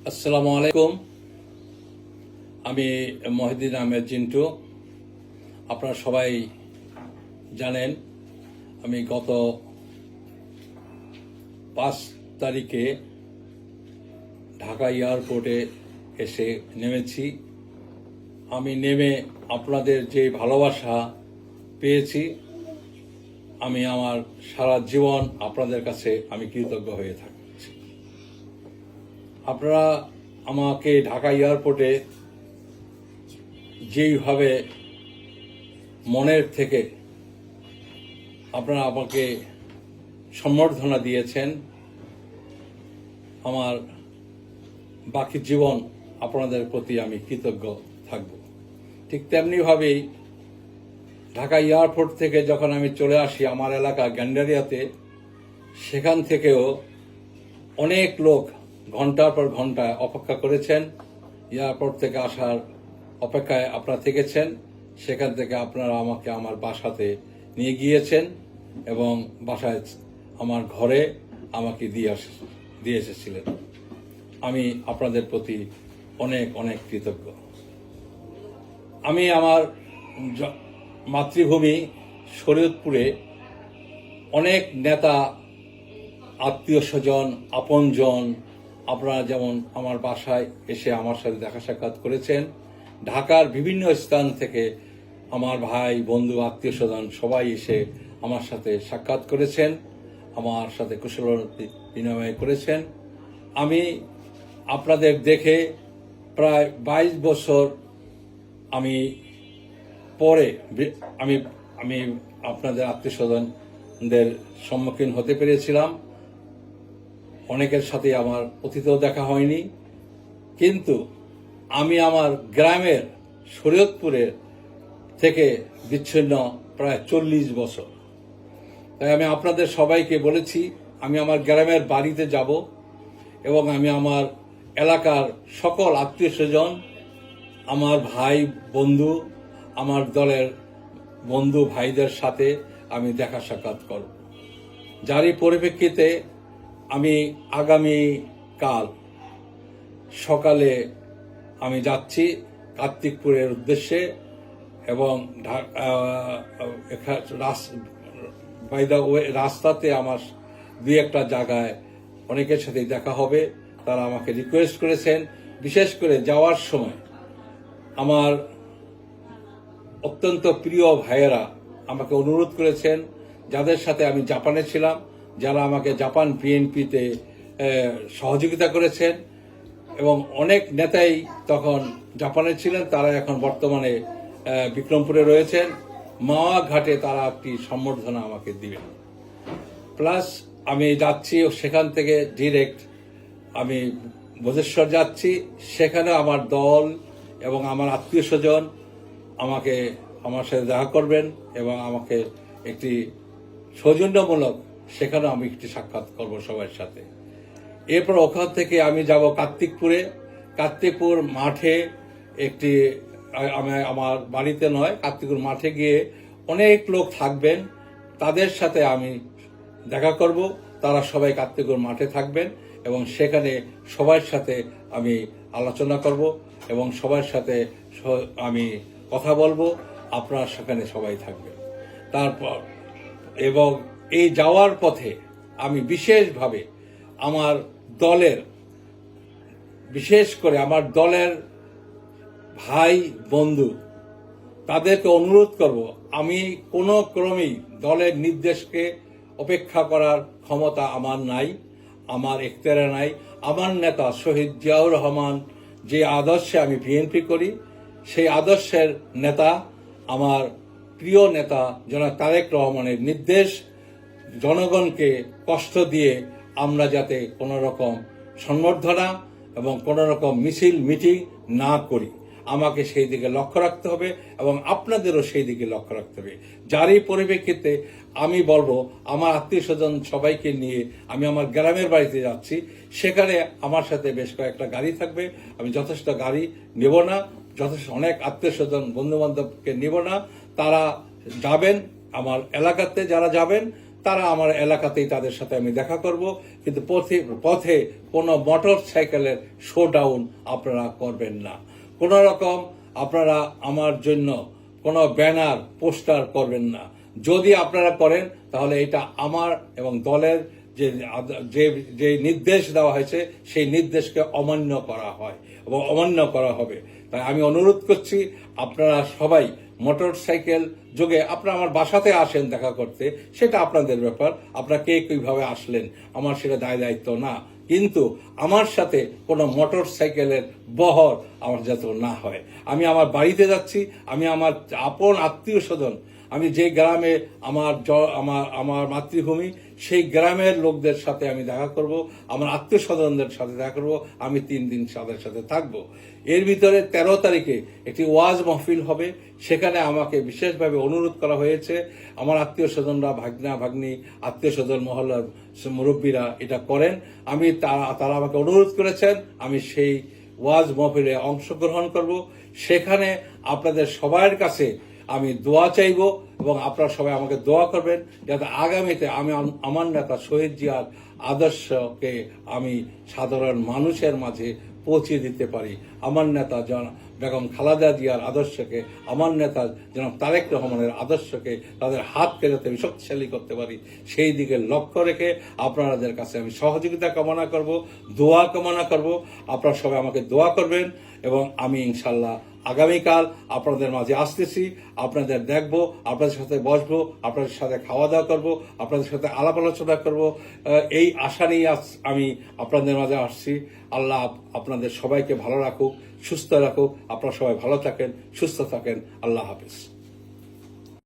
আসসালামু আলাইকুম। আমি মহিউদ্দিন আহমেদ জিন্টু। আপনারা সবাই জানেন আমি গত 5 তারিখে ঢাকা এয়ারপোর্টে এসে নেমেছি। আমি নেমে আপনাদের যে ভালোবাসা পেয়েছি, আমি আমার সারা জীবন আপনাদের কাছে আমি কৃতজ্ঞ হয়ে থাকছি। আপনারা আমাকে ঢাকা এয়ারপোর্টে যেইভাবে মনের থেকে আপনারা আমাকে সম্বর্ধনা দিয়েছেন, আমার বাকি জীবন আপনাদের প্রতি আমি কৃতজ্ঞ থাকব। ঠিক তেমনিভাবেই ঢাকা এয়ারপোর্ট থেকে যখন আমি চলে আসি আমার এলাকা গ্যান্ডারিয়াতে, সেখান থেকেও অনেক লোক ঘন্টার পর ঘন্টা অপেক্ষা করেছেন। এয়ারপোর্ট থেকে আসার অপেক্ষায় আপনারা থেকেছেন। সেখান থেকে আপনারা আমাকে আমার বাসাতে নিয়ে গিয়েছেন এবং বাসায় আমার ঘরে আমাকে দিয়ে এসেছিলেন। আমি আপনাদের প্রতি অনেক অনেক কৃতজ্ঞ। আমি আমার মাতৃভূমি শরীয়তপুরে অনেক নেতা, আত্মীয় স্বজন, আপনজন আপনারা যেমন আমার বাসায় এসে আমার সাথে দেখা সাক্ষাৎ করেছেন। ঢাকার বিভিন্ন স্থান থেকে আমার ভাই, বন্ধু, আত্মীয় স্বজন সবাই এসে আমার সাথে সাক্ষাৎ করেছেন, আমার সাথে কুশল বিনিময় করেছেন। আমি আপনাদের দেখে প্রায় 22 বছর আমি পরে আমি আপনাদের আত্মীয় স্বজনদের সম্মুখীন হতে পেরেছিলাম। অনেকের সাথে আমার অতীতেও দেখা হয়নি, কিন্তু আমি আমার গ্রামের শরীয়তপুরের থেকে বিচ্ছিন্ন প্রায় 40 বছর। তাই আমি আপনাদের সবাইকে বলেছি আমি আমার গ্রামের বাড়িতে যাব এবং আমি আমার এলাকার সকল আত্মীয় স্বজন, আমার ভাই বন্ধু, আমার দলের বন্ধু ভাইদের সাথে আমি দেখা সাক্ষাৎ করব। যারই পরিপ্রেক্ষিতে আমি আগামী কাল সকালে আমি যাচ্ছি কার্তিকপুরের উদ্দেশ্যে এবং রাস্তাতে আমার 2-1টা জায়গায় অনেকের সাথে দেখা হবে। তারা আমাকে রিকোয়েস্ট করেছেন, বিশেষ করে যাওয়ার সময় আমার অত্যন্ত প্রিয় ভাইয়েরা আমাকে অনুরোধ করেছেন, যাদের সাথে আমি জাপানে ছিলাম, যারা আমাকে জাপান বিএনপিতে সহযোগিতা করেছেন এবং অনেক নেতাই তখন জাপানে ছিলেন, তারা এখন বর্তমানে বিক্রমপুরে রয়েছেন। মাওয়া ঘাটে তারা একটি সম্বর্ধনা আমাকে দিবেন। প্লাস আমি যাচ্ছি সেখান থেকে ডিরেক্ট আমি ভোজেশ্বর যাচ্ছি। সেখানে আমার দল এবং আমার আত্মীয় স্বজন আমার সাথে দেখা করবেন এবং আমাকে একটি সৌজন্যমূলক সেখানে আমি একটি সাক্ষাৎ করব সবার সাথে। এরপর ওখান থেকে আমি যাব কার্তিকপুর মাঠে একটি আমার বাড়িতে নয়, কার্তিকপুর মাঠে গিয়ে অনেক লোক থাকবেন, তাদের সাথে আমি দেখা করব। তারা সবাই কার্তিকপুর মাঠে থাকবেন এবং সেখানে সবার সাথে আমি আলোচনা করব এবং সবার সাথে আমি কথা বলবো। আপনারা সেখানে সবাই থাকবেন। তারপর এবং এই যাওয়ার পথে আমি বিশেষভাবে আমার দলের, বিশেষ করে আমার দলের ভাই বন্ধু তাদেরকে অনুরোধ করব, আমি কোনো ক্রমেই দলের নির্দেশকে অপেক্ষা করার ক্ষমতা আমার নাই, আমার এখতিয়ারে নাই। আমার নেতা শহীদ জিয়াউর রহমান যে আদর্শে আমি বিএনপি করি, সেই আদর্শের নেতা, আমার প্রিয় নেতা জনাব তারেক রহমানের নির্দেশ, জনগণকে কষ্ট দিয়ে আমরা যাতে কোনো রকম সম্বর্ধনা এবং কোনো রকম মিছিল মিটিং না করি, আমাকে সেই দিকে লক্ষ্য রাখতে হবে এবং আপনাদেরও সেই দিকে লক্ষ্য রাখতে হবে। যারই পরিপ্রেক্ষিতে আমি বলবো আমার আত্মীয় স্বজন সবাইকে নিয়ে আমি আমার গ্রামের বাড়িতে যাচ্ছি। সেখানে আমার সাথে বেশ কয়েকটা গাড়ি থাকবে। আমি যথেষ্ট গাড়ি নেব না, অনেক আত্মীয় স্বজন বন্ধু বান্ধবকে নেব না। তারা যাবেন, আমার এলাকাতে যারা যাবেন তারা আমার এলাকাতেই তাদের সাথে আমি দেখা করব, কিন্তু পথে কোনো মোটর সাইকেলের শোডাউন আপনারা করবেন না। কোন রকম আপনারা আমার জন্য কোনো ব্যানার পোস্টার করবেন না। যদি আপনারা করেন তাহলে এটা আমার এবং দলের যে নির্দেশ দেওয়া হয়েছে সেই নির্দেশকে অমান্য করা হয় এবং অমান্য করা হবে। তাই আমি অনুরোধ করছি, আপনারা সবাই মোটর সাইকেল যোগে আপনারা আমার বাসাতে আসেন দেখা করতে, সেটা আপনাদের ব্যাপার। আপনারা কে কিভাবে আসলেন আমার সেটা দায়িত্ব না, কিন্তু আমার সাথে কোনো মোটর সাইকেলের বহর আমার যাতে না হয়। আমি আমার বাড়িতে যাচ্ছি, আমি আমার আপন আত্মীয় স্বজন, আমি যে গ্রামে আমার মাতৃভূমি, সেই গ্রামের লোকদের সাথে আমি দেখা করব, আমার আত্মীয় স্বজনদের সাথে দেখা করব। আমি 3 দিন তাদের সাথে থাকব। এর ভিতরে 13 তারিখে একটি ওয়াজ মাহফিল হবে। সেখানে আমাকে বিশেষভাবে অনুরোধ করা হয়েছে, আমার আত্মীয় স্বজনরা, ভাগনা ভাগ্নি, আত্মীয় স্বজন, মহল্লার মুরব্বীরা এটা করেন। তারা আমাকে অনুরোধ করেছেন, আমি সেই ওয়াজ মাহফিলে অংশগ্রহণ করব। সেখানে আপনাদের সবার কাছে আমি দোয়া চাইব এবং আপনারা সবাই আমাকে দোয়া করবেন, যাতে আগামীতে আমি আমার নেতা শহীদ জিয়ার আদর্শকে আমি সাধারণ মানুষের মাঝে পৌঁছে দিতে পারি। আমার নেতা বেগম খালেদা জিয়ার আদর্শকে, আমার নেতা জনাব তারেক রহমানের আদর্শকে তাদের হাতকে যাতে আমি শক্তিশালী করতে পারি, সেই দিকে লক্ষ্য রেখে আপনাদের কাছে আমি সহযোগিতা কামনা করব, দোয়া কামনা করব। আপনারা সবাই আমাকে দোয়া করবেন এবং আমি ইনশাল্লাহ আগামীকাল আপনাদের মাঝে আসতেছি, আপনাদের দেখব, আপনাদের সাথে বসবো, আপনাদের সাথে খাওয়া দাওয়া করবো, আপনাদের সাথে আলাপ আলোচনা করবো। এই আশা নিয়ে আমি আপনাদের মাঝে আসছি। আল্লাহ আপনাদের সবাইকে ভালো রাখুক, সুস্থ রাখুক। আপনারা সবাই ভালো থাকেন, সুস্থ থাকেন। আল্লাহ হাফেজ।